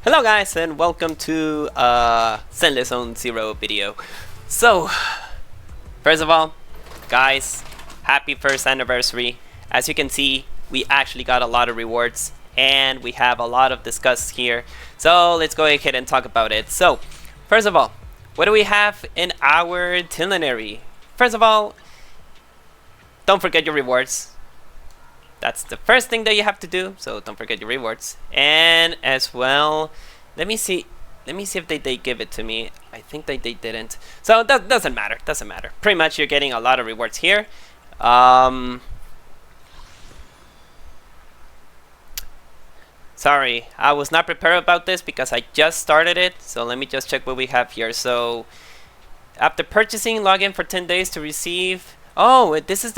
Hello guys and welcome to Zenless on Zero video. So, first of all, guys, happy first anniversary. As you can see, we actually got a lot of rewards and we have a lot of discuss here. So let's go ahead and talk about it. So, first of all, what do we have in our itinerary? First of all, don't forget your rewards. That's the first thing that you have to do, so don't forget your rewards. And as well, let me see if they give it to me. I think they didn't. So that doesn't matter. Pretty much you're getting a lot of rewards here. Sorry, I was not prepared about this because I just started it. So let me just check what we have here. So after purchasing, log in for 10 days to receive. Oh, this is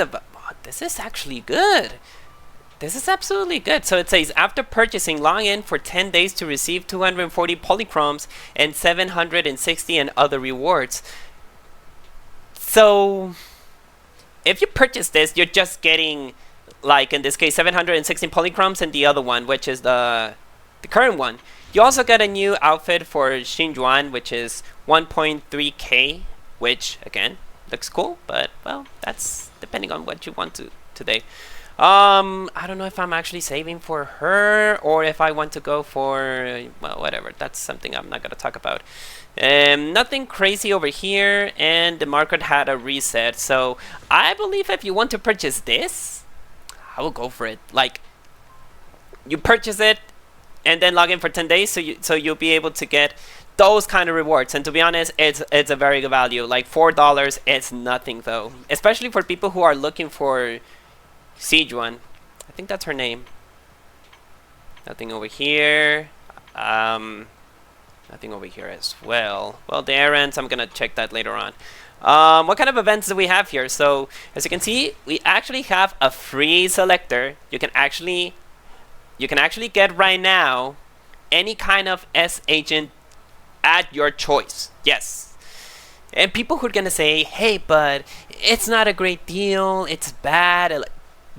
actually good. This is absolutely good. So it says, after purchasing, log in for 10 days to receive 240 polychromes and 760 and other rewards. So if you purchase this, you're just getting, like in this case, 716 polychromes and the other one, which is the current one. You also get a new outfit for Xuan, which is 1.3k, which again looks cool, but well, that's depending on what you want to today. I don't know if I'm actually saving for her or if I want to go for, well, whatever. That's something I'm not going to talk about. Nothing crazy over here, and the market had a reset. So I believe if you want to purchase this, I will go for it. Like, you purchase it and then log in for 10 days, so you'll be able to get those kind of rewards. And to be honest, it's a very good value. Like $4, it's nothing though, especially for people who are looking for Xuan. I think that's her name. Nothing over here. Nothing over here as well. Well, the errands, I'm gonna check that later on. What kind of events do we have here? So as you can see, we actually have a free selector. You can actually get right now any kind of S agent at your choice. Yes. And people who are gonna say, hey, but it's not a great deal, it's bad.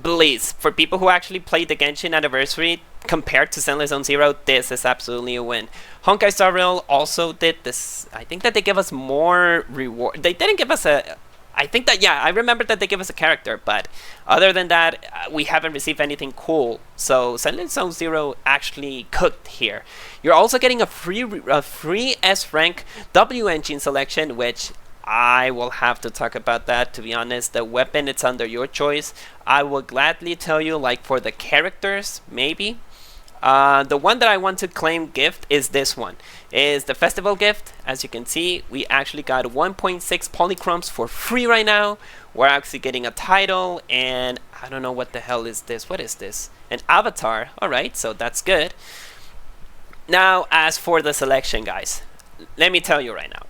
Please, for people who actually played the Genshin Anniversary compared to Zenless on Zero, this is absolutely a win. Honkai Star Rail also did this. I think that they give us more reward. They didn't give us a... I think that, yeah, I remember that they give us a character, but other than that, we haven't received anything cool. So Zenless on Zero actually cooked here. You're also getting a free S rank W engine selection, which I will have to talk about that. To be honest, the weapon, it's under your choice. I will gladly tell you, like for the characters, maybe. The one that I want to claim gift is this one. Is the festival gift. As you can see, we actually got 1.6 polychromes for free right now. We're actually getting a title, and I don't know what the hell is this. What is this? An avatar. Alright, so that's good. Now, as for the selection, guys, let me tell you right now.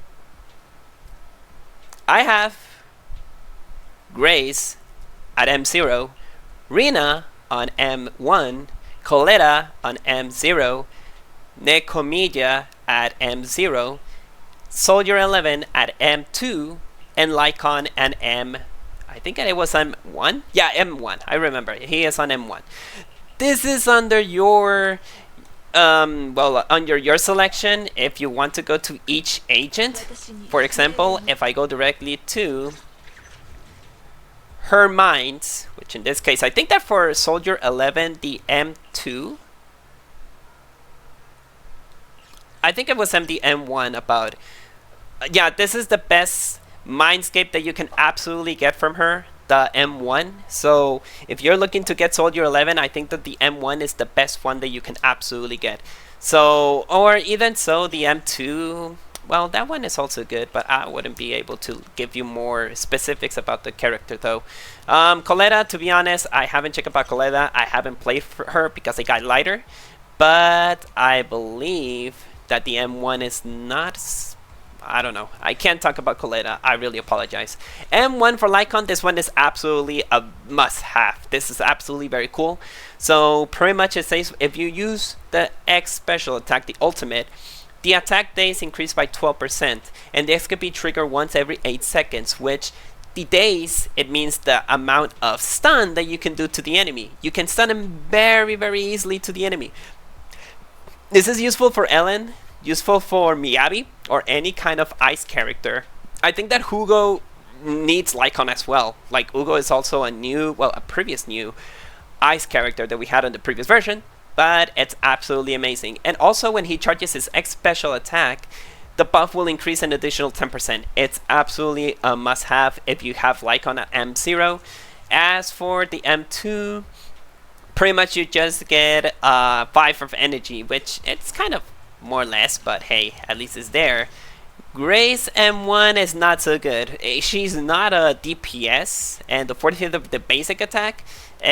I have Grace at M0, Rina on M1, Koleda on M0, Nekomata at M0, Soldier 11 at M2, and Lycaon and I think it was M1? Yeah, M1. I remember. He is on M1. This is under your... under your selection. If you want to go to each agent, for example, if I go directly to her mines, which in this case I think that for Soldier 11 the M2, I think it was the M1 about, yeah, this is the best mindscape that you can absolutely get from her, the M1. So if you're looking to get Soldier 11, I think that the M1 is the best one that you can absolutely get. So, or even so, the M2, well, that one is also good, but I wouldn't be able to give you more specifics about the character though. Koleda, to be honest, I haven't checked about Koleda. I haven't played for her because I got lighter, but I believe that the M1 is not... I don't know. I can't talk about Koleda. I really apologize. M1 for Lycaon. This one is absolutely a must-have. This is absolutely very cool. So pretty much it says if you use the X special attack, the ultimate, the attack days increase by 12%, and this can be triggered once every 8 seconds, which the days, it means the amount of stun that you can do to the enemy. You can stun him very, very easily to the enemy. This is useful for Ellen, useful for Miyabi, or any kind of ice character. I think that Hugo needs Lycaon as well. Like, Hugo is also a previous new ice character that we had on the previous version, but it's absolutely amazing. And also, when he charges his X special attack, the buff will increase an additional 10%. It's absolutely a must-have if you have Lycaon at M0. As for the M2, pretty much you just get 5 of energy, which it's kind of more or less, but hey, at least it's there. Grace M1 is not so good. She's not a DPS, and the 45th of the basic attack,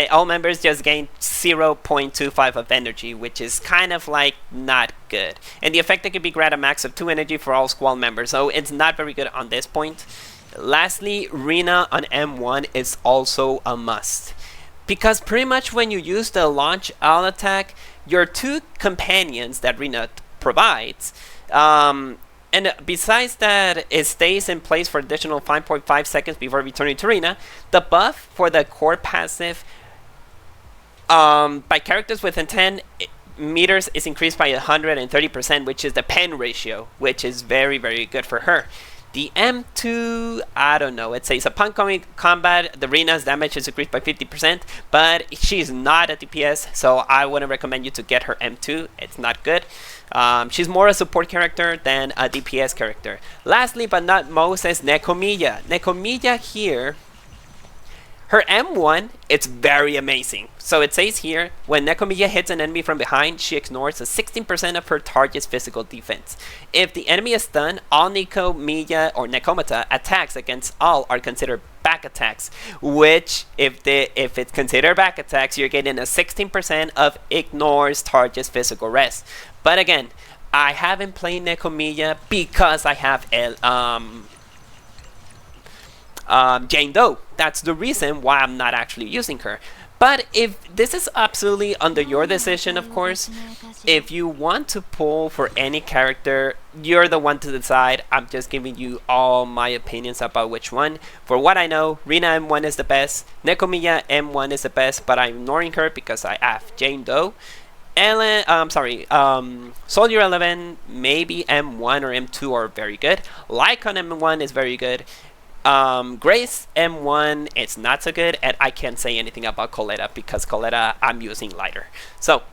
all members just gain 0.25 of energy, which is kind of like not good. And the effect can be grant a max of 2 energy for all squad members, so it's not very good on this point. Lastly, Rina on M1 is also a must, because pretty much when you use the launch all attack, your 2 companions that Rina provides, and besides that, it stays in place for additional 5.5 seconds before returning to Rina. The buff for the core passive by characters within 10 meters is increased by 130%, which is the pen ratio, which is very, very good for her. The M2, I don't know. It says upon combat, the Rina's damage is increased by 50%, but she's not a DPS, so I wouldn't recommend you to get her M2. It's not good. She's more a support character than a DPS character. Lastly, but not most, is Nekomata. Nekomata here, her M1, it's very amazing. So it says here, when Nekomata hits an enemy from behind, she ignores a 16% of her target's physical defense. If the enemy is stunned, all Nekomata or Nekomata attacks against all are considered back attacks, which if it's considered back attacks, you're getting a 16% of ignores target's physical rest. But again, I haven't played Nekomata because I have Jane Doe. That's the reason why I'm not actually using her. But if this is absolutely under your decision, of course, if you want to pull for any character, you're the one to decide. I'm just giving you all my opinions about which one. For what I know, Rina M1 is the best, Nekomata M1 is the best, but I'm ignoring her because I have Jane Doe. Soldier 11, maybe M1 or M2 are very good. Lycaon M1 is very good. Grace M1, it's not so good, and I can't say anything about Koleda because Koleda I'm using lighter. So,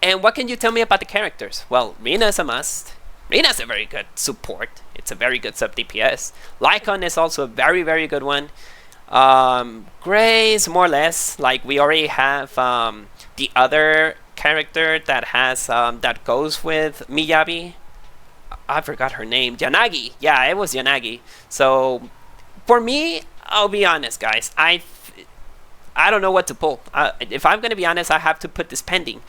and what can you tell me about the characters? Well, Rina is a must. Rina's a very good support. It's a very good sub DPS. Lycaon is also a very, very good one. Grace, more or less, like we already have the other character that has that goes with Miyabi. I forgot her name. Yanagi. Yeah, it was Yanagi. So, for me, I'll be honest, guys. I don't know what to pull. If I'm going to be honest, I have to put this pending.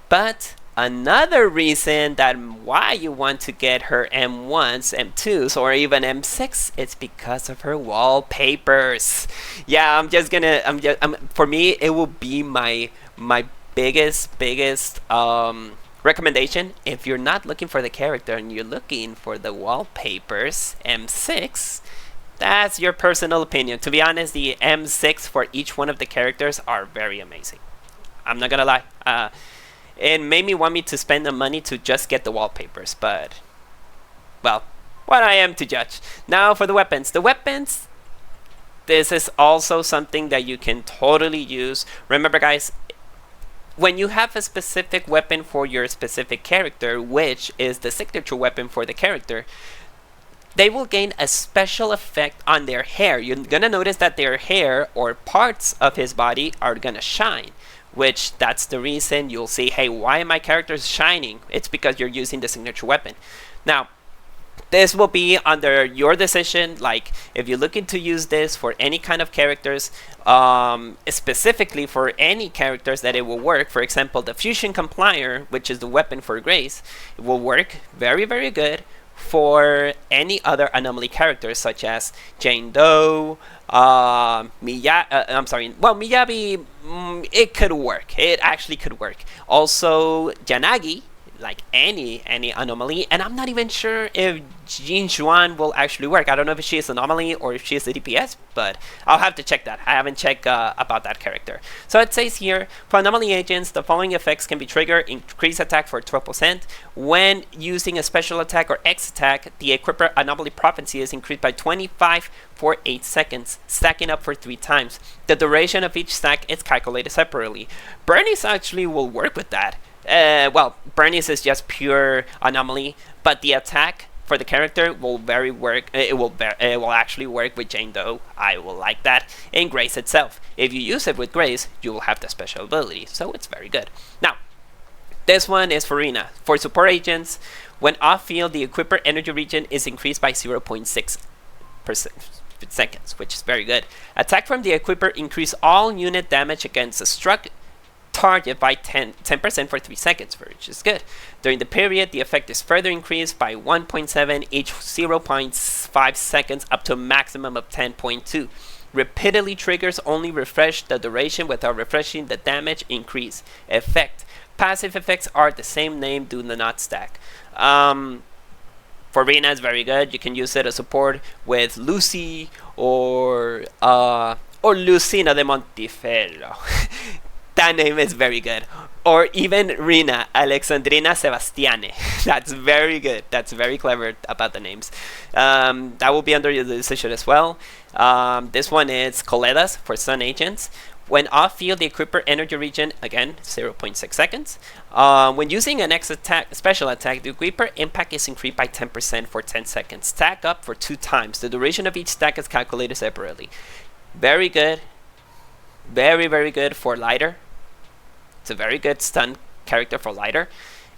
But another reason that why you want to get her M1s, M2s, or even M6, it's because of her wallpapers. Yeah, for me, it will be my biggest recommendation. If you're not looking for the character and you're looking for the wallpapers, M6, that's your personal opinion. To be honest, the M6 for each one of the characters are very amazing. I'm not gonna lie. It made me want me to spend the money to just get the wallpapers, but, well, what I am to judge. Now for the weapons. The weapons, this is also something that you can totally use. Remember, guys, when you have a specific weapon for your specific character, which is the signature weapon for the character, they will gain a special effect on their hair. You're gonna notice that their hair or parts of his body are gonna shine, which that's the reason you'll see, hey, why are my characters shining? It's because you're using the signature weapon. Now, this will be under your decision. Like, if you're looking to use this for any kind of characters, specifically for any characters that it will work. For example, the Fusion Complier, which is the weapon for Grace, it will work very, very good for any other anomaly characters such as Jane Doe, Miyabi, it could work. It actually could work. Also, Yanagi, like any anomaly, and I'm not even sure if Xuan will actually work. I don't know if she is anomaly or if she is a DPS, but I'll have to check that. I haven't checked about that character. So it says here, for anomaly agents, the following effects can be triggered: increase attack for 12%. When using a special attack or X attack, the equipper anomaly prophecy is increased by 25 for 8 seconds, stacking up for 3 times. The duration of each stack is calculated separately. Bernie's actually will work with that. Well, Bernie's is just pure anomaly, but the attack for the character will work. It will actually work with Jane Doe. I will like that. In Grace itself, if you use it with Grace, you will have the special ability, so it's very good. Now, this one is for Rina. For support agents, when off field, the equipper energy regen is increased by 0.6 seconds, which is very good. Attack from the equipper increase all unit damage against a struck target by 10% for 3 seconds, which is good. During the period, the effect is further increased by 1.7 each 0.5 seconds up to a maximum of 10.2. Repeatedly triggers only refresh the duration without refreshing the damage increase. Effect. Passive effects are the same name, do not stack. For Rina is very good. You can use it as support with Lucy or Lucina de Montifello. That name is very good. Or even Rina, Alexandrina Sebastiane. That's very good. That's very clever about the names. That will be under your decision as well. This one is Koleda's for Sun Agents. When off field, the equipper energy regen, again, 0.6 seconds. When using an X attack, special attack, the equipper impact is increased by 10% for 10 seconds. Stack up for 2 times. The duration of each stack is calculated separately. Very good. Very, very good for Lighter. It's a very good stun character for Lighter.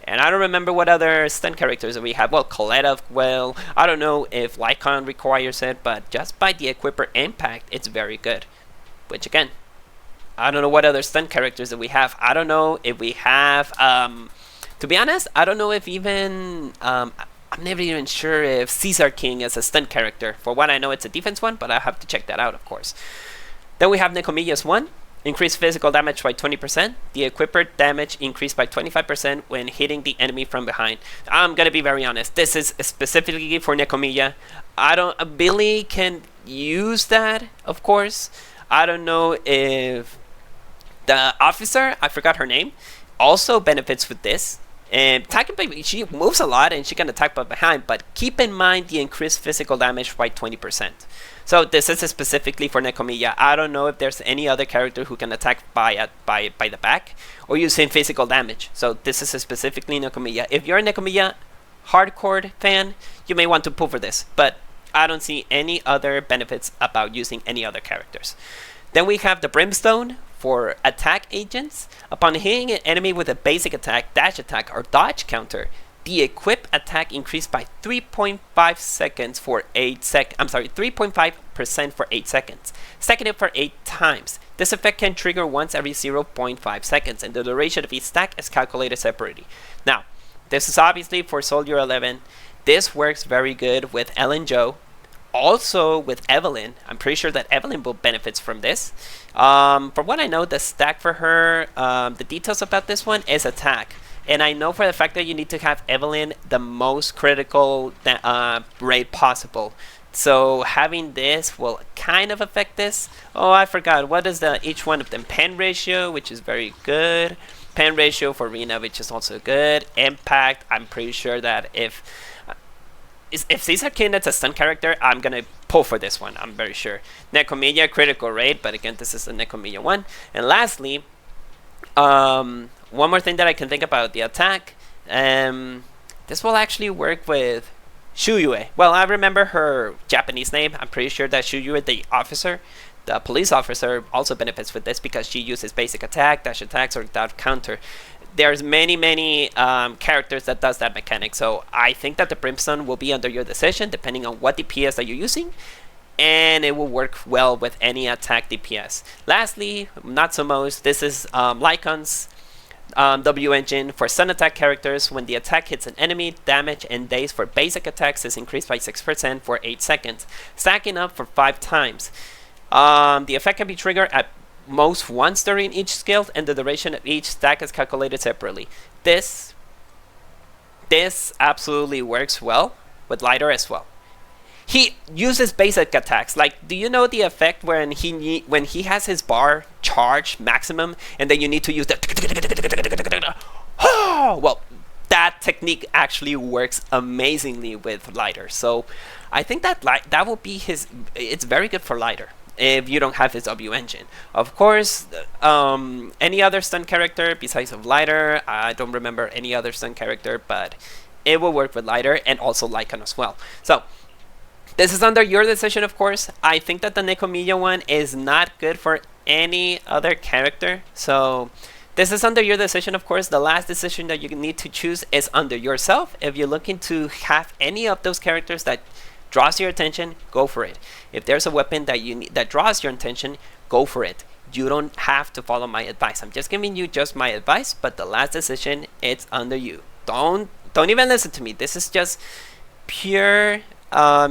And I don't remember what other stun characters that we have. Well, Koleda, well, I don't know if Lycaon requires it, but just by the equipper impact, it's very good. Which again, I don't know what other stun characters that we have. I don't know if we have, to be honest, I don't know if even, I'm never even sure if Caesar King is a stun character. For what I know, it's a defense one, but I'll have to check that out, of course. Then we have Nekomata's one. Increase physical damage by 20%. The equipper damage increased by 25% when hitting the enemy from behind. I'm gonna be very honest. This is specifically for Nekomata. Billy can use that, of course. I don't know if the officer, I forgot her name, also benefits with this. And she moves a lot and she can attack from behind, but keep in mind the increased physical damage by 20%. So this is specifically for Nekomata. I don't know if there's any other character who can attack by the back or using physical damage. So this is specifically Nekomata. If you're a Nekomata hardcore fan, you may want to pull for this, but I don't see any other benefits about using any other characters. Then we have the Brimstone for attack agents. Upon hitting an enemy with a basic attack, dash attack, or dodge counter, the equip attack increased by 3.5 seconds for 8 seconds. 3.5% for 8 seconds. Stacking it for 8 times. This effect can trigger once every 0.5 seconds, and the duration of each stack is calculated separately. Now, this is obviously for Soldier 11. This works very good with Ellen Joe. Also with Evelyn. I'm pretty sure that Evelyn will benefit from this. From what I know, the stack for her, the details about this one is attack. And I know for the fact that you need to have Evelyn the most critical rate possible. So having this will kind of affect this. Oh, I forgot. What is each one of them? Pen ratio, which is very good. Pen ratio for Rina, which is also good. Impact, I'm pretty sure that if Caesar King is a stun character, I'm gonna pull for this one. I'm very sure. Nekomata critical rate, but again, this is the Nekomata one. And lastly, one more thing that I can think about the attack. This will actually work with Shuyue. Well, I remember her Japanese name. I'm pretty sure that Shuyue, the officer, the police officer, also benefits with this because she uses basic attack, dash attacks, or dodge counter. There's many characters that does that mechanic, so I think that the Brimstone will be under your decision depending on what DPS that you're using, and it will work well with any attack DPS. Lastly, not so most, this is Lycaon's W engine for stun attack characters. When the attack hits an enemy, damage and days for basic attacks is increased by 6% for 8 seconds, stacking up for 5 times. The effect can be triggered at most once during each skill, and the duration of each stack is calculated separately. This this absolutely works well with lighter as well. He uses basic attacks. Like, do you know the effect when he has his bar charged maximum, and then you need to use the well, that technique actually works amazingly with lighter. So I think that that will be his. It's very good for lighter if you don't have his W engine. Of course, any other stun character besides of lighter, I don't remember any other stun character, but it will work with lighter and also Lycaon as well. So this is under your decision, of course. I think that the Nekomata one is not good for any other character. So this is under your decision, of course. The last decision that you need to choose is under yourself. If you're looking to have any of those characters that draws your attention, go for it. If there's a weapon that you need that draws your attention, go for it. You don't have to follow my advice. I'm just giving you just my advice, but the last decision, it's under you. Don't even listen to me. This is just pure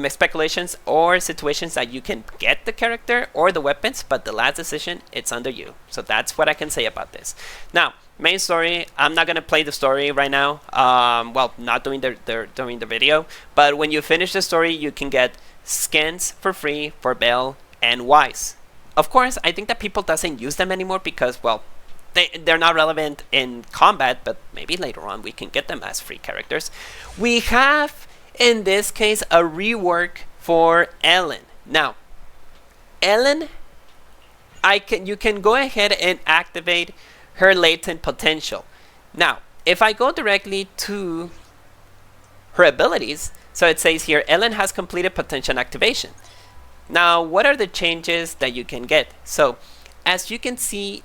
speculations or situations that you can get the character or the weapons, but the last decision, it's under you. So that's what I can say about this. Now, main story, I'm not gonna play the story right now. Well, not during the video, but when you finish the story, you can get skins for free for Bell and Wise. Of course, I think that people doesn't use them anymore because, well, they're not relevant in combat, but maybe later on we can get them as free characters. We have, in this case, a rework for Ellen. Now, Ellen, you can go ahead and activate her latent potential. Now, if I go directly to her abilities, so it says here, Ellen has completed potential activation. Now, what are the changes that you can get? So, as you can see,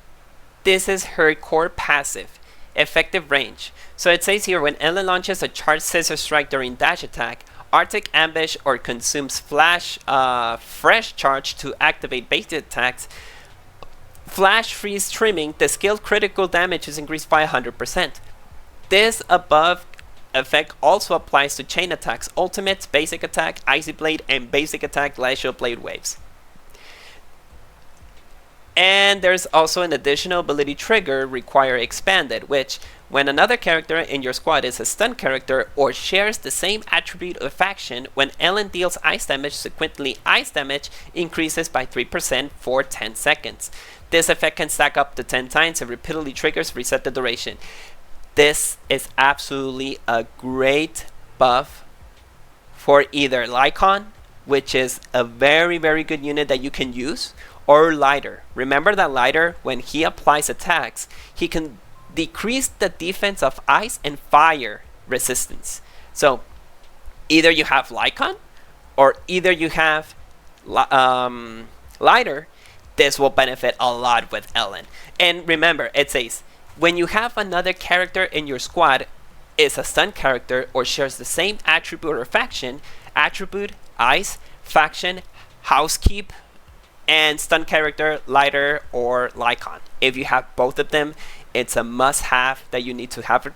this is her core passive, effective range. So it says here, when Ellen launches a charged scissor strike during dash attack, Arctic Ambush, or consumes fresh charge to activate basic attacks, flash freeze trimming, the skill critical damage is increased by 100%. This above effect also applies to chain attacks, ultimates, basic attack, icy blade, and basic attack glacial blade waves. And there's also an additional ability trigger, require expanded, which when another character in your squad is a stun character or shares the same attribute of action, when Ellen deals ice damage, sequentially ice damage increases by 3% for 10 seconds. This effect can stack up to 10 times and repeatedly triggers reset the duration. This is absolutely a great buff for either Lycaon, which is a very, very good unit that you can use, or Lighter. Remember that Lighter, when he applies attacks, he can decrease the defense of ice and fire resistance. So either you have Lycaon or either you have Lighter. This will benefit a lot with Ellen. And remember, it says when you have another character in your squad is a stun character or shares the same attribute or faction, attribute, ice, faction, housekeep, and stun character, Lighter or Lycaon. If you have both of them, it's a must-have that you need to have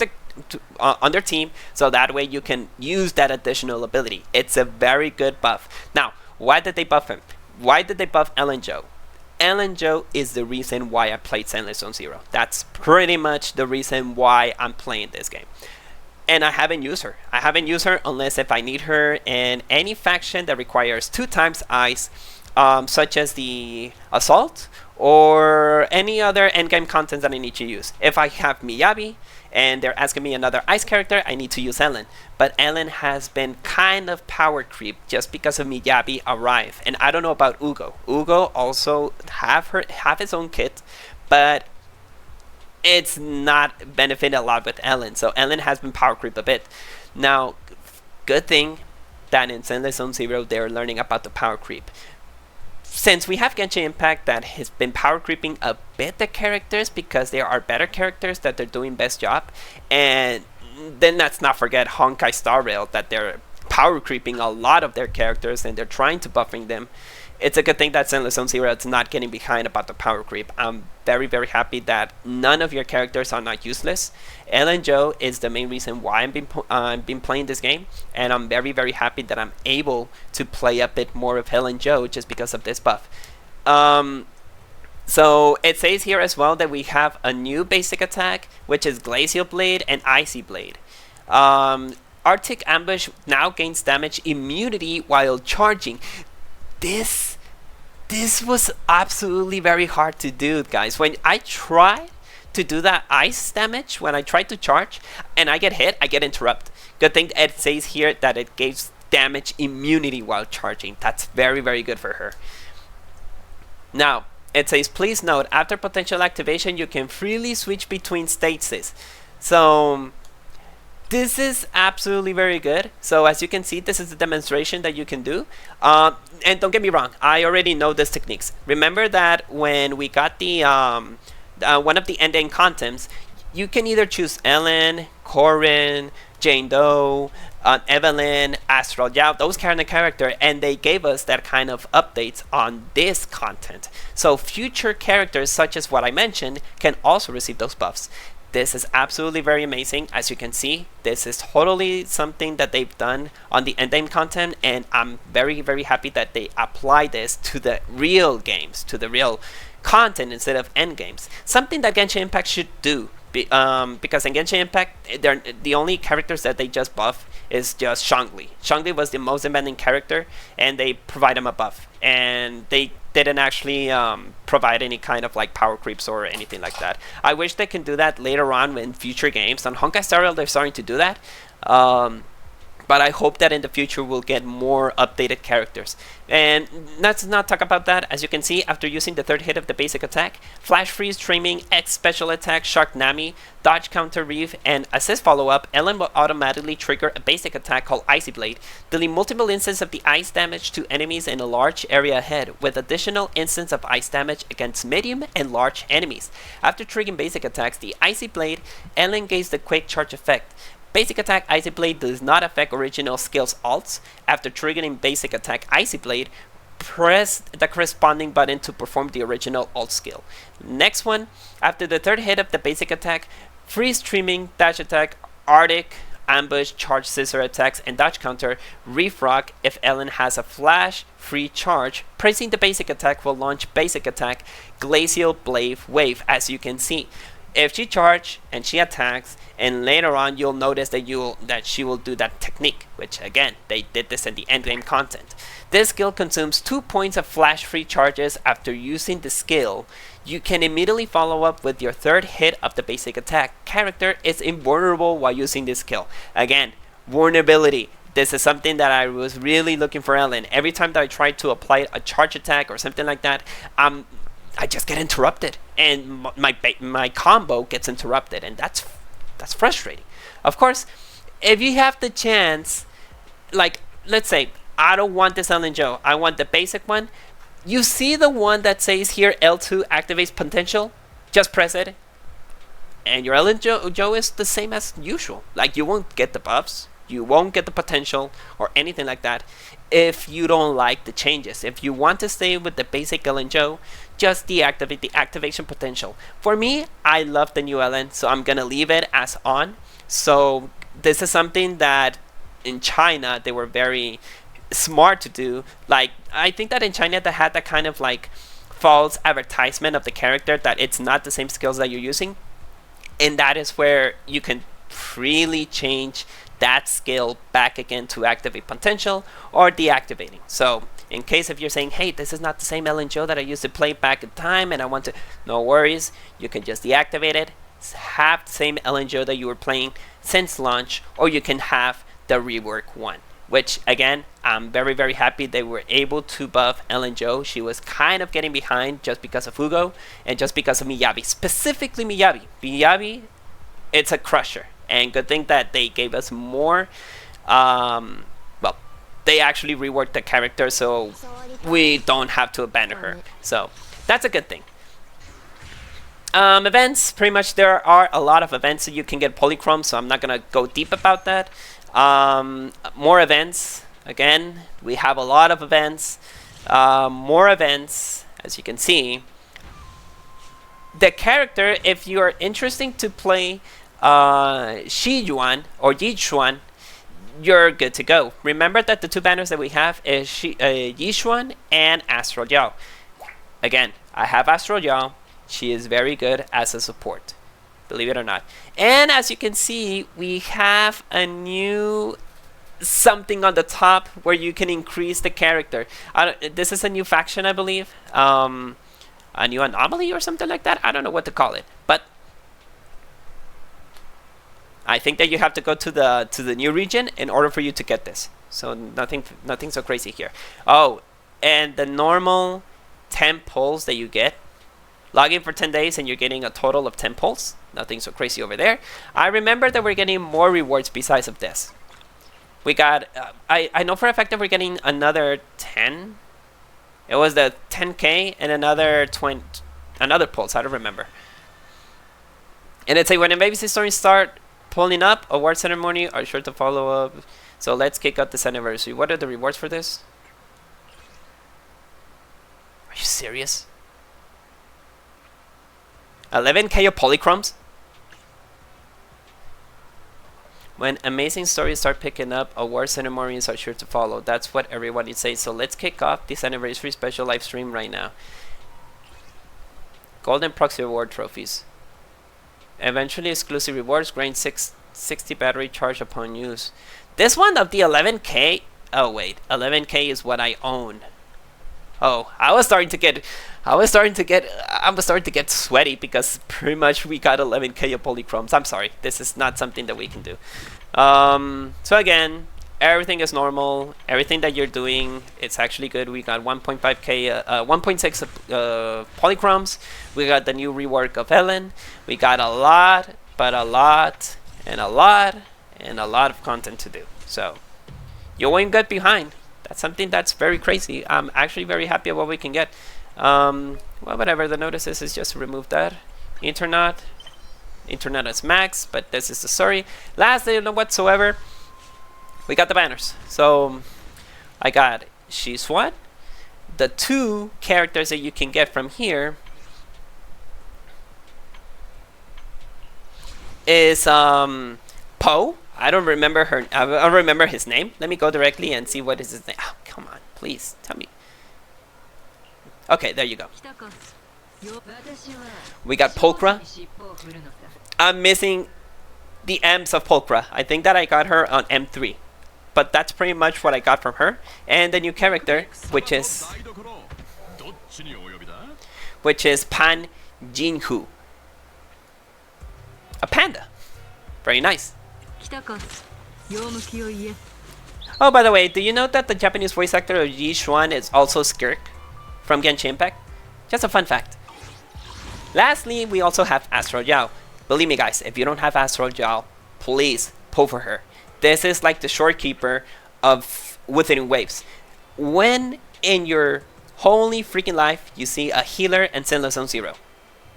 on their team, so that way you can use that additional ability. It's a very good buff. Now, why did they buff him? Why did they buff Ellen Joe? Ellen Joe is the reason why I played Zenless Zone Zero. That's pretty much the reason why I'm playing this game. And I haven't used her. I haven't used her unless if I need her in any faction that requires 2 times ice, such as the Assault or any other endgame content that I need to use. If I have Miyabi and they're asking me another ice character, I need to use Ellen. But Ellen has been kind of power creep just because of Miyabi arrive. And I don't know about Ugo. Ugo also have his own kit, but it's not benefited a lot with Ellen. So Ellen has been power creep a bit. Now, good thing that in Zenless Zone Zero they're learning about the power creep. Since we have Genshin Impact that has been power creeping a bit the characters because there are better characters that they're doing best job, and then let's not forget Honkai Star Rail that they're power creeping a lot of their characters and they're trying to buffing them. It's a good thing that Zenless Zone Zero is not getting behind about the power creep. I'm very, very happy that none of your characters are not useless. Ellen Joe is the main reason why I've been playing this game, and I'm very, very happy that I'm able to play a bit more of Ellen Joe just because of this buff. So it says here as well that we have a new basic attack, which is Glacial Blade and Icy Blade. Arctic Ambush now gains damage immunity while charging. This was absolutely very hard to do, guys. When I tried to do that ice damage, when I try to charge and I get hit, I get interrupted. Good thing it says here that it gives damage immunity while charging. That's very, very good for her. Now, it says, please note, after potential activation, you can freely switch between states. So, this is absolutely very good. So, as you can see, this is a demonstration that you can do. And don't get me wrong, I already know these techniques. Remember that when we got the one of the end-game contents, you can either choose Ellen, Corin, Jane Doe, Evelyn, Astra, yeah, those kind of character, and they gave us that kind of updates on this content. So future characters such as what I mentioned can also receive those buffs. This is absolutely very amazing. As you can see, this is totally something that they've done on the endgame content, and I'm very, very happy that they apply this to the real games, to the real content instead of endgames. Something that Genshin Impact should do. Because in Genshin Impact, the only characters that they just buff is just Zhongli. Zhongli was the most demanding character, and they provide him a buff. And they didn't actually provide any kind of like power creeps or anything like that. I wish they can do that later on in future games. On Honkai Star Rail, they're starting to do that. But I hope that in the future we'll get more updated characters. And let's not talk about that. As you can see, after using the third hit of the basic attack, Flash Freeze, Streaming, X Special Attack, Shark Nami, Dodge Counter Reef, and Assist Follow-Up, Ellen will automatically trigger a basic attack called Icy Blade, dealing multiple instances of the ice damage to enemies in a large area ahead, with additional instance of ice damage against medium and large enemies. After triggering basic attacks, the Icy Blade, Ellen gains the Quick Charge effect. Basic attack Icy Blade does not affect original skills alts. After triggering basic attack Icy Blade, press the corresponding button to perform the original alt skill. Next one, after the third hit of the basic attack, Freeze, Streaming, Dash Attack, Arctic, Ambush, Charge, Scissor attacks, and Dodge Counter, Reef Rock if Ellen has a flash free charge. Pressing the basic attack will launch basic attack Glacial Blade Wave, as you can see. If she charges and she attacks, and later on you'll notice that she will do that technique, which again, they did this in the endgame content. This skill consumes 2 points of flash free charges. After using the skill, you can immediately follow up with your third hit of the basic attack. Character is invulnerable while using this skill. Again, vulnerability. This is something that I was really looking for Ellen. Every time that I tried to apply a charge attack or something like that, I just get interrupted, and my combo gets interrupted, and that's frustrating. Of course, if you have the chance, like let's say I don't want this Ellen Joe, I want the basic one. You see the one that says here L2 activates potential? Just press it, and your Ellen Joe is the same as usual. Like, you won't get the buffs, you won't get the potential or anything like that if you don't like the changes. If you want to stay with the basic Ellen Joe, just deactivate the activation potential. For me, I love the new Ellen, so I'm gonna leave it as on. So this is something that in China they were very smart to do. Like, I think that in China they had that kind of like false advertisement of the character that it's not the same skills that you're using, and that is where you can freely change that skill back again to activate potential or deactivating. So in case if you're saying, hey, this is not the same Ellen Joe that I used to play back in time and I want to, no worries, you can just deactivate it, have the same Ellen Joe that you were playing since launch, or you can have the rework one, which again, I'm very, very happy they were able to buff Ellen Joe. She was kind of getting behind just because of Fugo and just because of Miyabi, specifically Miyabi. Miyabi, it's a crusher. And good thing that they gave us more, well, they actually reworked the character so we don't have to abandon her. So that's a good thing. Events, pretty much there are a lot of events that you can get polychrome, so I'm not going to go deep about that. More events, again, we have a lot of events. More events, as you can see. The character, if you're interested to play Xuan or Yixuan, you're good to go. Remember that the two banners that we have is Yixuan and Astra Again, I have Astra. She is very good as a support. believe it or not. And as you can see, we have a new something on the top where you can increase the character. This is a new faction, I believe. A new anomaly or something like that. I don't know what to call it, but I think that you have to go to the new region in order for you to get this. So nothing so crazy here. Oh, and the normal 10 pulls that you get. Log in for 10 days and you're getting a total of 10 pulls. Nothing so crazy over there. I remember that we're getting more rewards besides of this. We got, I know for a fact that we're getting another 10. It was the 10k and another pulse, I don't remember. And it's like when amazing stories start pulling up, award ceremony are sure to follow up. So let's kick out this anniversary. What are the rewards for this? Are you serious? 11k of polychromes? When amazing stories start picking up, award ceremonies are sure to follow. That's what everybody says. So let's kick off this anniversary special live stream right now. Golden proxy award trophies. Eventually exclusive rewards, gain 60 battery charge upon use. This one of the 11k. Oh wait, 11k is what I own. Oh, I'm starting to get sweaty because pretty much we got 11k of polychromes. I'm sorry, this is not something that we can do. So again, everything is normal. Everything that you're doing, it's actually good. We got 1.5k, 1.6 polychromes. We got the new rework of Ellen. We got a lot, but a lot, and a lot, and a lot of content to do. So you won't get behind. That's something that's very crazy. I'm actually very happy at what we can get. Well, whatever the notice is just remove that. Internet is max, but this is the story. Last day, no whatsoever. We got the banners. So I got Yixuan. The 2 characters that you can get from here is Poe. I don't remember her. I don't remember his name. Let me go directly and see what is his name. Oh, come on, please tell me. Okay, there you go. We got Pulchra. I'm missing the M's of Pulchra. I think that I got her on M3, but that's pretty much what I got from her. And the new character, which is Pan Jinhu, a panda. Very nice. Oh, by the way, do you know that the Japanese voice actor of Yixuan is also Skirk from Genshin Impact? Just a fun fact. Lastly, we also have Astra Yao. Believe me guys, if you don't have Astra Yao, please pull for her. This is like the shorekeeper of Withering Waves. When in your holy freaking life you see a healer and Zenless on 0?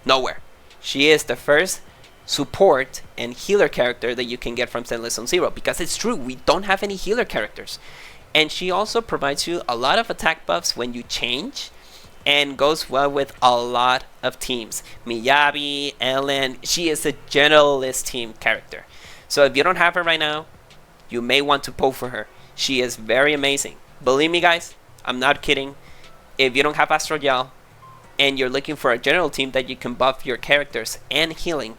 Nowhere. She is the first support and healer character that you can get from Zenless on 0, because it's true, we don't have any healer characters. And she also provides you a lot of attack buffs when you change, and goes well with a lot of teams. Miyabi, Ellen, she is a generalist team character. So if you don't have her right now, you may want to pull for her. She is very amazing. Believe me guys, I'm not kidding. If you don't have Astra Yao and you're looking for a general team that you can buff your characters and healing,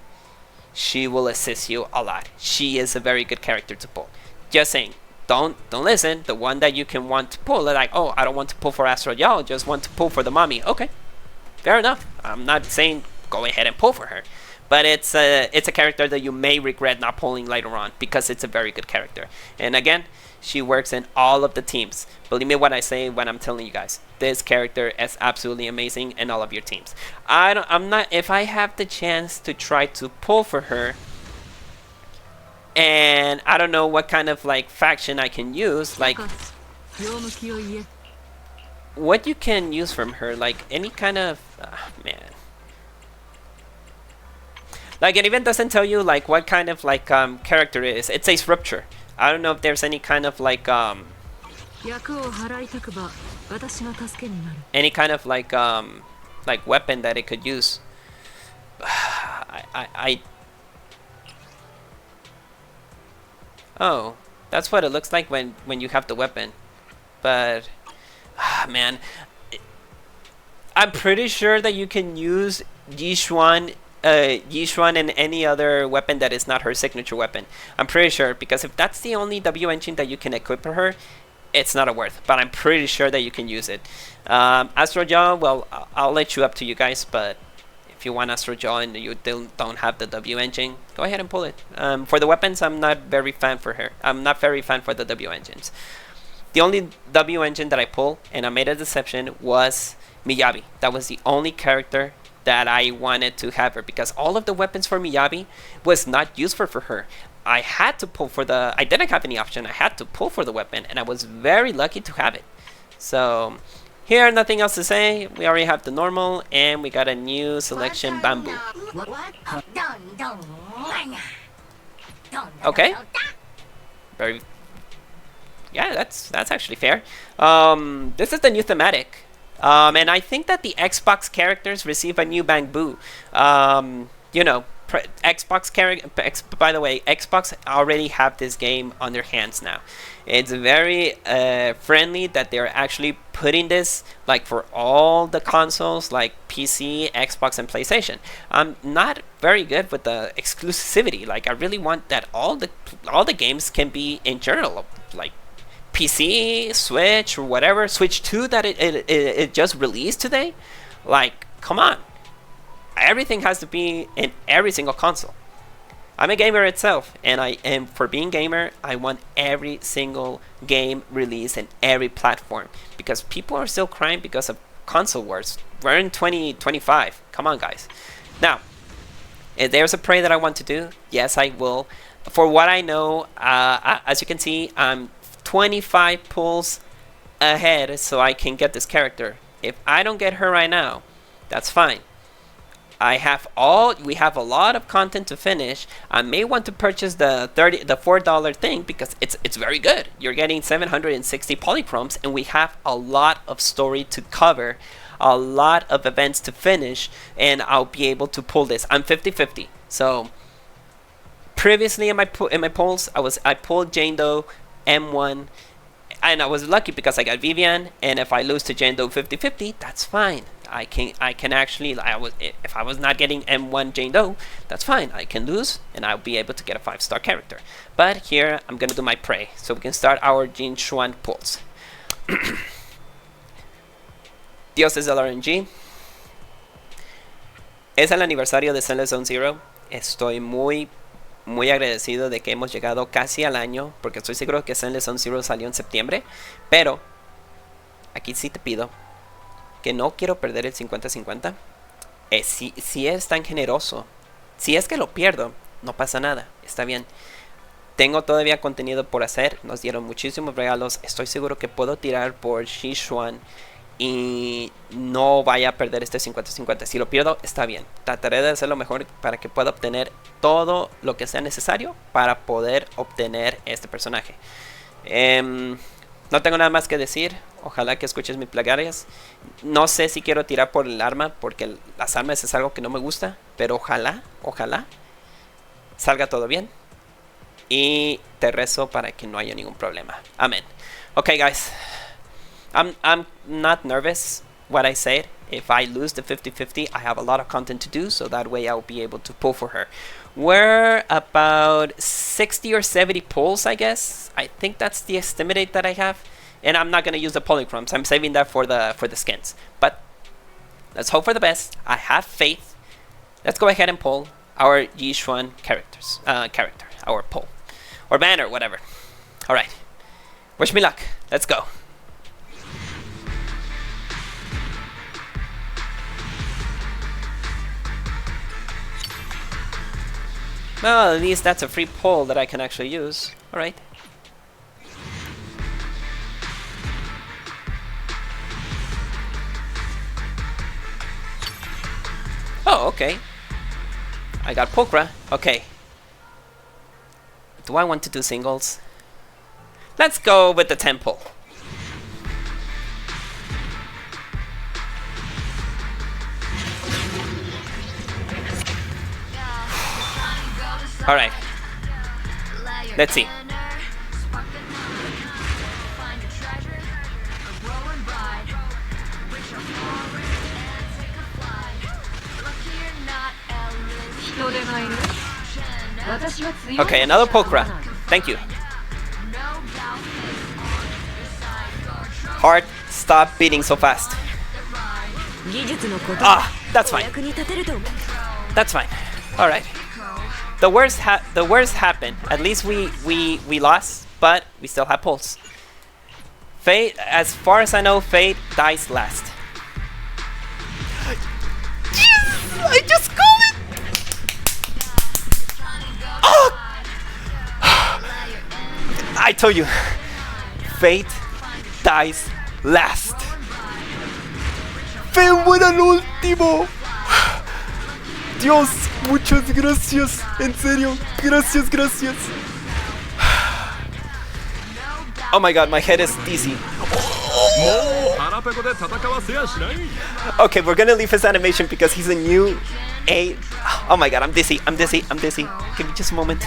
she will assist you a lot. She is a very good character to pull. Just saying, don't listen. The one that you can want to pull, like, oh, I don't want to pull for Astra Yao, just want to pull for the mommy. Okay, fair enough. I'm not saying go ahead and pull for her, but it's a character that you may regret not pulling later on, because it's a very good character. And again, she works in all of the teams. Believe me what I say when I'm telling you guys. This character is absolutely amazing in all of your teams. If I have the chance to try to pull for her, and I don't know what kind of like faction I can use, like what you can use from her, like any kind of man. Like it even doesn't tell you like what kind of like character it is. It says rupture. I don't know if there's any kind of like any kind of like weapon that it could use. Oh, that's what it looks like when you have the weapon. But man, I'm pretty sure that you can use Yixuan Yixuan and any other weapon that is not her signature weapon. I'm pretty sure, because if that's the only W engine that you can equip her, it's not a worth. But I'm pretty sure that you can use it. Astra Jaw, well, I'll let you up to you guys, but if you want Astra Jaw and you don't have the W engine, go ahead and pull it. For the weapons, I'm not very fan for her. I'm not very fan for the W engines. The only W engine that I pull, and I made a deception, was Miyabi. That was the only character that I wanted to have her, because all of the weapons for Miyabi was not useful for her. I had to pull for the... I didn't have any option. I had to pull for the weapon, and I was very lucky to have it. So, here, nothing else to say. We already have the normal, and we got a new selection bamboo. Okay. Very... Yeah, that's actually fair. This is the new thematic. And I think that the Xbox characters receive a new bamboo. You know, Xbox character. By the way, Xbox already have this game on their hands now. It's very friendly that they're actually putting this like for all the consoles, like PC, Xbox, and PlayStation. I'm not very good with the exclusivity. Like, I really want that all the games can be in general, like PC, Switch, or whatever. Switch 2 that it just released today. Like, come on. Everything has to be in every single console. I'm a gamer itself, and for being gamer, I want every single game released in every platform, because people are still crying because of console wars. We're in 2025. Come on, guys. Now, if there's a pray that I want to do, yes, I will. For what I know, as you can see, I'm 25 pulls ahead, so I can get this character. If I don't get her right now, that's fine. We have a lot of content to finish. I may want to purchase the $4 thing, because it's very good. You're getting 760 polychromes, and we have a lot of story to cover, a lot of events to finish, and I'll be able to pull this. I'm 50-50. So previously in my polls, I pulled Jane Doe M1, and I was lucky because I got Vivian, and if I lose to Jane Doe 50-50, that's fine. I can actually, if I was not getting M1 Jane Doe, that's fine. I can lose, and I'll be able to get a 5-star character. But here, I'm gonna do my prey, so we can start our Yixuan pulls. Dioses del RNG. Es el aniversario de Zenless Zone Zero. Estoy muy agradecido de que hemos llegado casi al año, porque estoy seguro que Zenless Zone Zero salió en septiembre. Pero aquí sí te pido que no quiero perder el 50-50. Si es tan generoso, si es que lo pierdo, no pasa nada, está bien. Tengo todavía contenido por hacer, nos dieron muchísimos regalos. Estoy seguro que puedo tirar por Xuan y no vaya a perder este 50-50. Si lo pierdo, está bien. Trataré de hacerlo mejor para que pueda obtener todo lo que sea necesario para poder obtener este personaje. No tengo nada más que decir. Ojalá que escuches mis plegarias. No sé si quiero tirar por el arma, porque las armas es algo que no me gusta. Pero ojalá salga todo bien. Y te rezo para que no haya ningún problema. Amén. Okay, guys. I'm not nervous what I said. If I lose the 50-50, I have a lot of content to do, so that way I'll be able to pull for her. We're about 60 or 70 pulls, I guess. I think that's the estimate that I have. And I'm not gonna use the polychromes. I'm saving that for the skins. But let's hope for the best. I have faith. Let's go ahead and pull our Yixuan character, our pull or banner, whatever. All right. Wish me luck. Let's go. Well, at least that's a free pull that I can actually use. All right. Oh, okay. I got Pokra. Okay. Do I want to do singles? Let's go with the 10 pull. Alright. Let's see. Okay, another Pokra. Thank you. Heart, stop beating so fast. Ah, that's fine. That's fine. All right. The worst happened. At least we lost, but we still have pulse. Fate, as far as I know, Fate dies last. Yes! I just called it! Oh! I told you. Fate dies last. Fate muere al último. Dios, muchas gracias. En serio, gracias, gracias. Oh my god, my head is dizzy. Okay, we're gonna leave his animation because he's a new A. Oh my god, I'm dizzy, I'm dizzy, I'm dizzy. Give me just a moment.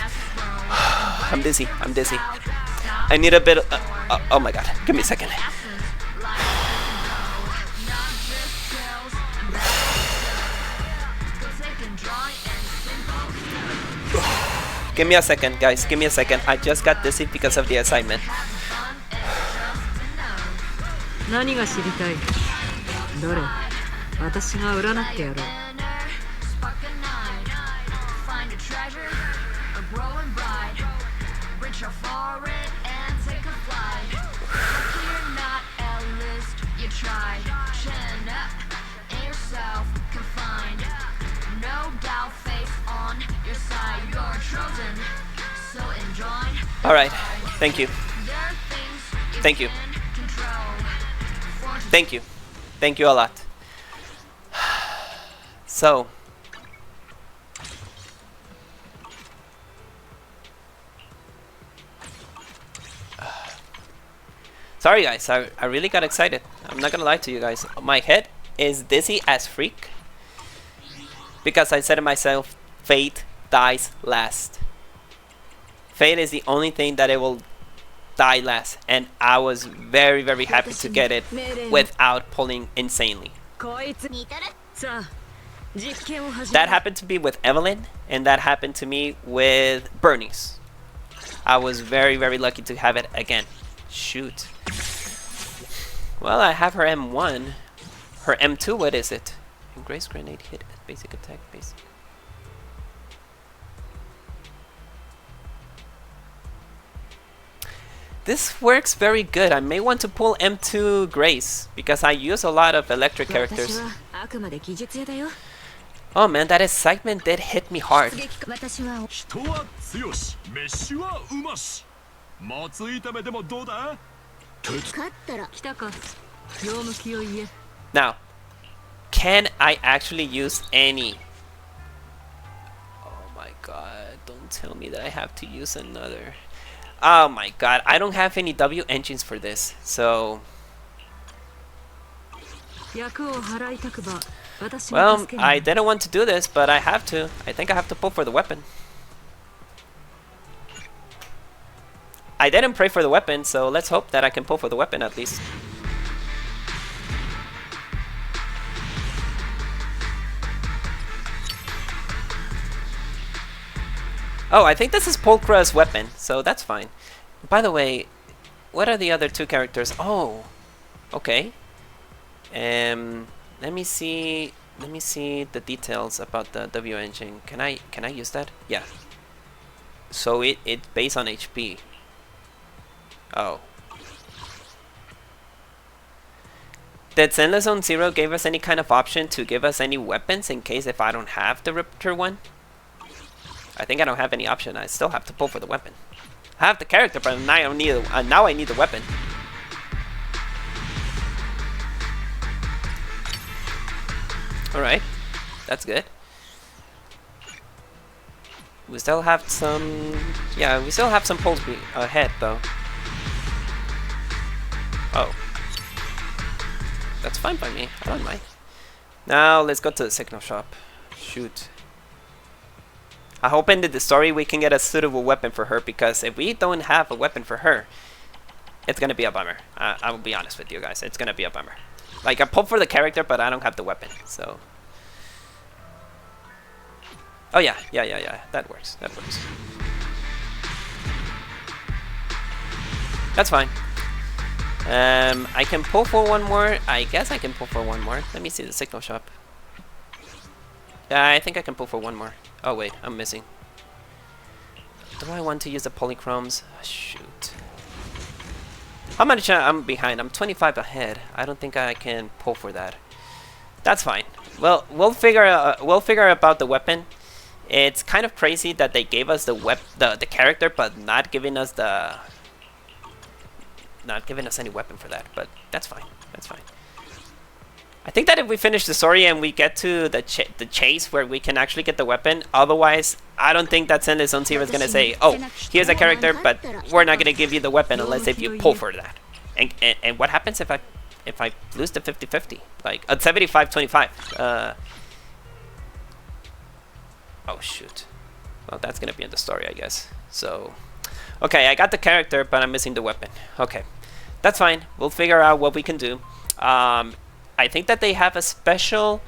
I'm dizzy, I'm dizzy. I need a bit of, oh my god, give me a second. Give me a second, guys, give me a second. I just got dizzy because of the assignment. 何が知りたい？どれ？私が占ってやろう。All right, thank you. Thank you. Thank you. Thank you a lot. So, sorry guys, I really got excited. I'm not gonna lie to you guys. My head is dizzy as freak because I said to myself, Fate dies last. Fate is the only thing that it will die last, and I was very, very happy to get it without pulling insanely. That happened to be with Evelyn, and that happened to me with Bernice. I was very, very lucky to have it again. Shoot. Well, I have her M1. Her M2, what is it? Grace grenade hit basic attack basic. This works very good. I may want to pull M2 Grace because I use a lot of electric characters. Oh man, that excitement did hit me hard. Now, can I actually use any? Oh my god, don't tell me that I have to use another. Oh my god, I don't have any W engines for this, so... Well, I didn't want to do this, but I have to. I think I have to pull for the weapon. I didn't pray for the weapon, so let's hope that I can pull for the weapon at least. Oh, I think this is Polkra's weapon, so that's fine. By the way, what are the other two characters? Oh, okay. Let me see the details about the W engine. Can I use that? Yeah. So it's based on HP. Oh. Did Zenless Zone 0 give us any kind of option to give us any weapons in case if I don't have the Riptor one? I think I don't have any option. I still have to pull for the weapon. I have the character, but now I don't need now I need the weapon. All right, that's good. We still have some. Yeah, we still have some pulls ahead though. Oh, that's fine by me. I don't mind. Now let's go to the signal shop. Shoot. I hope in the story we can get a suitable weapon for her, because if we don't have a weapon for her, it's gonna be a bummer. I will be honest with you guys, it's gonna be a bummer. Like, I pulled for the character, but I don't have the weapon, so. Oh yeah. That works. That's fine. I can pull for one more. I guess I can pull for one more. Let me see the signal shop. I think I can pull for one more. Oh wait, I'm missing. Do I want to use the polychromes? Shoot. How much I'm behind? I'm 25 ahead. I don't think I can pull for that. That's fine. Well, we'll figure about the weapon. It's kind of crazy that they gave us the character, but not giving us any weapon for that. But that's fine. I think that if we finish the story and we get to the chase where we can actually get the weapon, otherwise, I don't think that Zenless Zone Zero is gonna say, "Oh, here's a character, but we're not gonna give you the weapon unless if you pull for that." And what happens if I lose the 50-50, like at 75-25? Oh shoot. Well, that's gonna be in the story, I guess. So, okay, I got the character, but I'm missing the weapon. Okay, that's fine. We'll figure out what we can do. I think that they have a special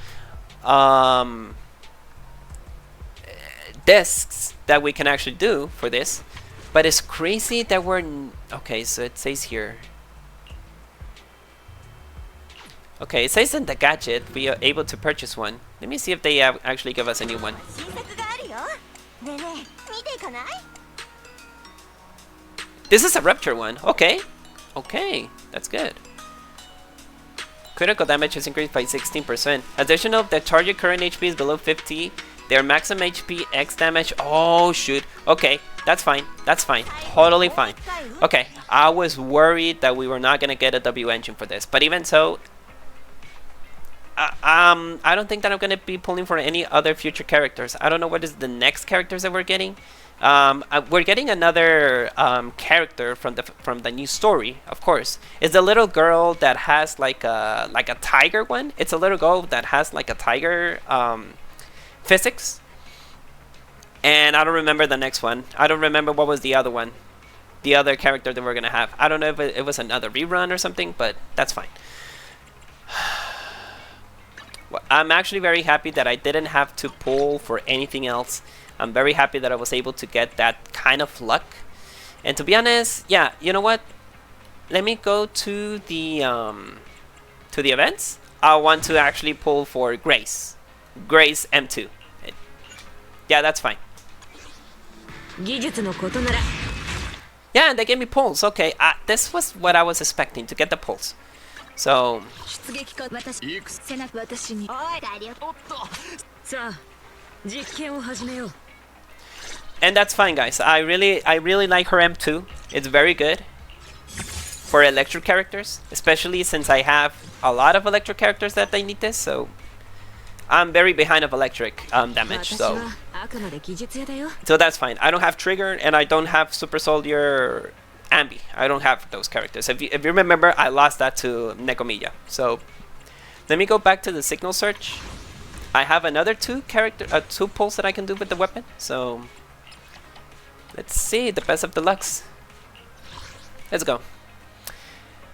discs that we can actually do for this, but it's crazy that we're okay. So it says here. Okay, it says in the gadget we are able to purchase one. Let me see if they actually give us a new one. This is a rupture one. Okay, that's good. Critical damage is increased by 16%. Additional, the target current HP is below 50. Their maximum HP X damage. Oh shoot. Okay, that's fine. Totally fine. Okay, I was worried that we were not gonna get a W engine for this, but even so, I don't think that I'm gonna be pulling for any other future characters. I don't know what is the next characters that we're getting. We're getting another character from the new story, of course. It's a little girl that has like a tiger one. It's a little girl that has like a tiger physics. And I don't remember the next one. I don't remember what was the other one. The other character that we're gonna have. I don't know if it was another rerun or something, but that's fine. Well, I'm actually very happy that I didn't have to pull for anything else. I'm very happy that I was able to get that kind of luck. And to be honest, yeah, you know what? Let me go to the events. I want to actually pull for Grace M2. Yeah, that's fine. Yeah, and they gave me pulls. Okay, this was what I was expecting, to get the pulls. So and that's fine, guys. I really like her M2. It's very good for electric characters, especially since I have a lot of electric characters that they need this. So I'm very behind of electric damage. So that's fine. I don't have Trigger and I don't have Super Soldier Ambi. I don't have those characters. If you remember, I lost that to Nekomata. So let me go back to the signal search. I have another two pulls that I can do with the weapon. So let's see, the best of the lucks. Let's go.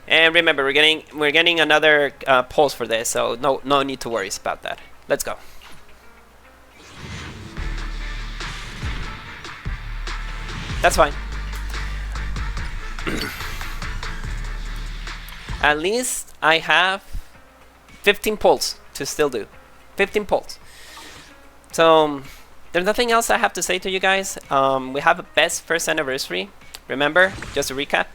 And remember, we're getting another pulse for this, so no need to worry about that. Let's go. That's fine. At least I have 15 pulls to still do. 15 pulls. So there's nothing else I have to say to you guys. We have a best first anniversary. Remember, just to recap,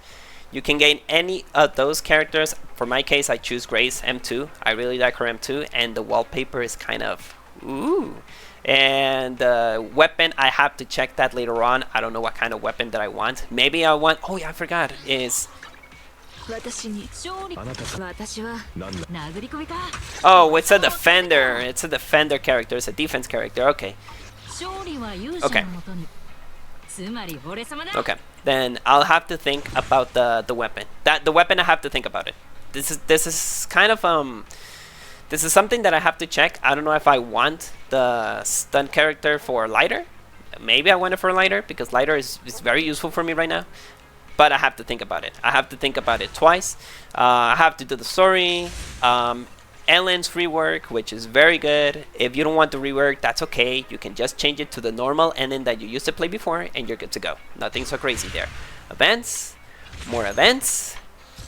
you can gain any of those characters. For my case, I choose Grace M2. I really like her M2, and the wallpaper is kind of ooh. And the weapon, I have to check that later on. I don't know what kind of weapon that I want. Maybe I want, oh yeah, I forgot, is oh, it's a defender. It's a defender character. It's a defense character. Okay. Okay. Then I'll have to think about the weapon. The weapon, I have to think about it. This is kind of this is something that I have to check. I don't know if I want the stun character for lighter. Maybe I want it for lighter because lighter is very useful for me right now. But I have to think about it. I have to think about it twice. I have to do the story. Ellen's rework, which is very good. If you don't want to rework, that's okay. You can just change it to the normal ending that you used to play before, and you're good to go. Nothing so crazy there. Events, more events,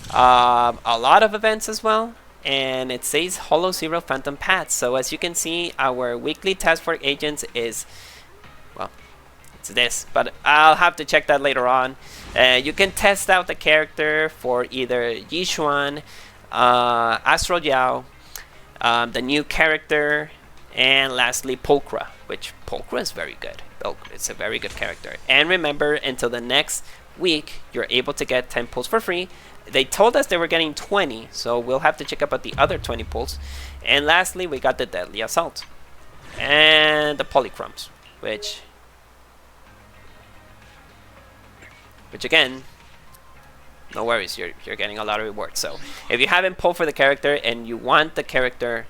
a lot of events as well. And it says Holo Zero Phantom Paths. So as you can see, our weekly task for agents is, well, it's this, but I'll have to check that later on. You can test out the character for either Yixuan, Astra Yao, the new character, and lastly Pulcra, which Pulcra is very good. It's a very good character. And remember, until the next week, you're able to get 10 pulls for free. They told us they were getting 20, so we'll have to check about the other 20 pulls. And lastly, we got the Deadly Assault and the Polychromes, which again, no worries, you're getting a lot of rewards. So if you haven't pulled for the character and you want the character,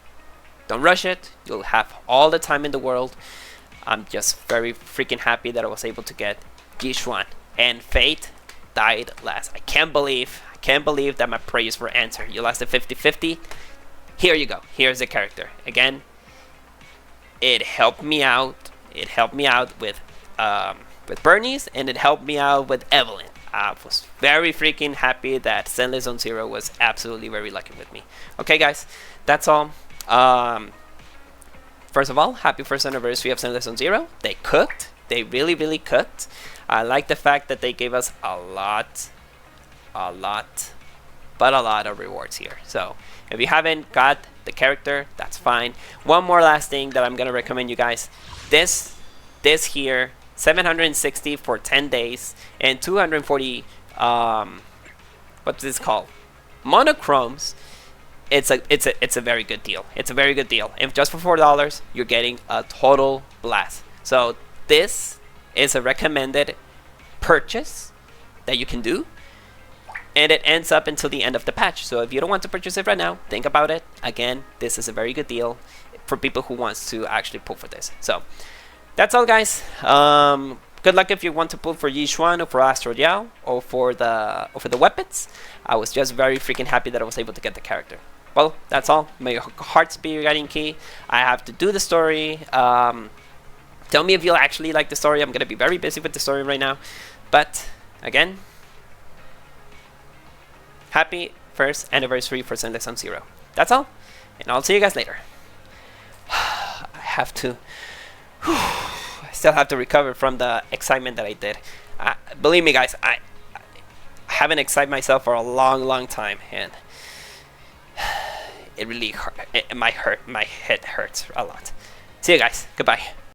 don't rush it. You'll have all the time in the world. I'm just very freaking happy that I was able to get Yixuan, and Fate died last. I can't believe that my prayers were answered. You lost a 50-50. Here you go. Here's the character. Again, it helped me out. It helped me out with Bernie's, and it helped me out with Evelyn. I was very freaking happy that Zenless on Zero was absolutely very lucky with me. Okay, guys, that's all. First of all, happy first anniversary of Zenless on Zero. They cooked. They really, really cooked. I like the fact that they gave us a lot of rewards here. So if you haven't got the character, that's fine. One more last thing that I'm gonna recommend you guys. This here, 760 for 10 days and 240 what's this called, monochromes. It's a very good deal. It's a very good deal. If just for $4, you're getting a total blast. So this is a recommended purchase that you can do, and it ends up until the end of the patch. So if you don't want to purchase it right now, think about it. Again, this is a very good deal for people who wants to actually pull for this. So that's all, guys. Good luck if you want to pull for Yixuan or for Astra Yao or for the weapons. I was just very freaking happy that I was able to get the character. Well, that's all. May your hearts be your guiding key. I have to do the story. Tell me if you'll actually like the story. I'm gonna be very busy with the story right now. But again, happy first anniversary for Zenless on Zero. That's all, and I'll see you guys later. I have to. I still have to recover from the excitement that I did. Believe me, guys, I haven't excited myself for a long time, and it really hurt. My head hurts a lot. See you guys. Goodbye.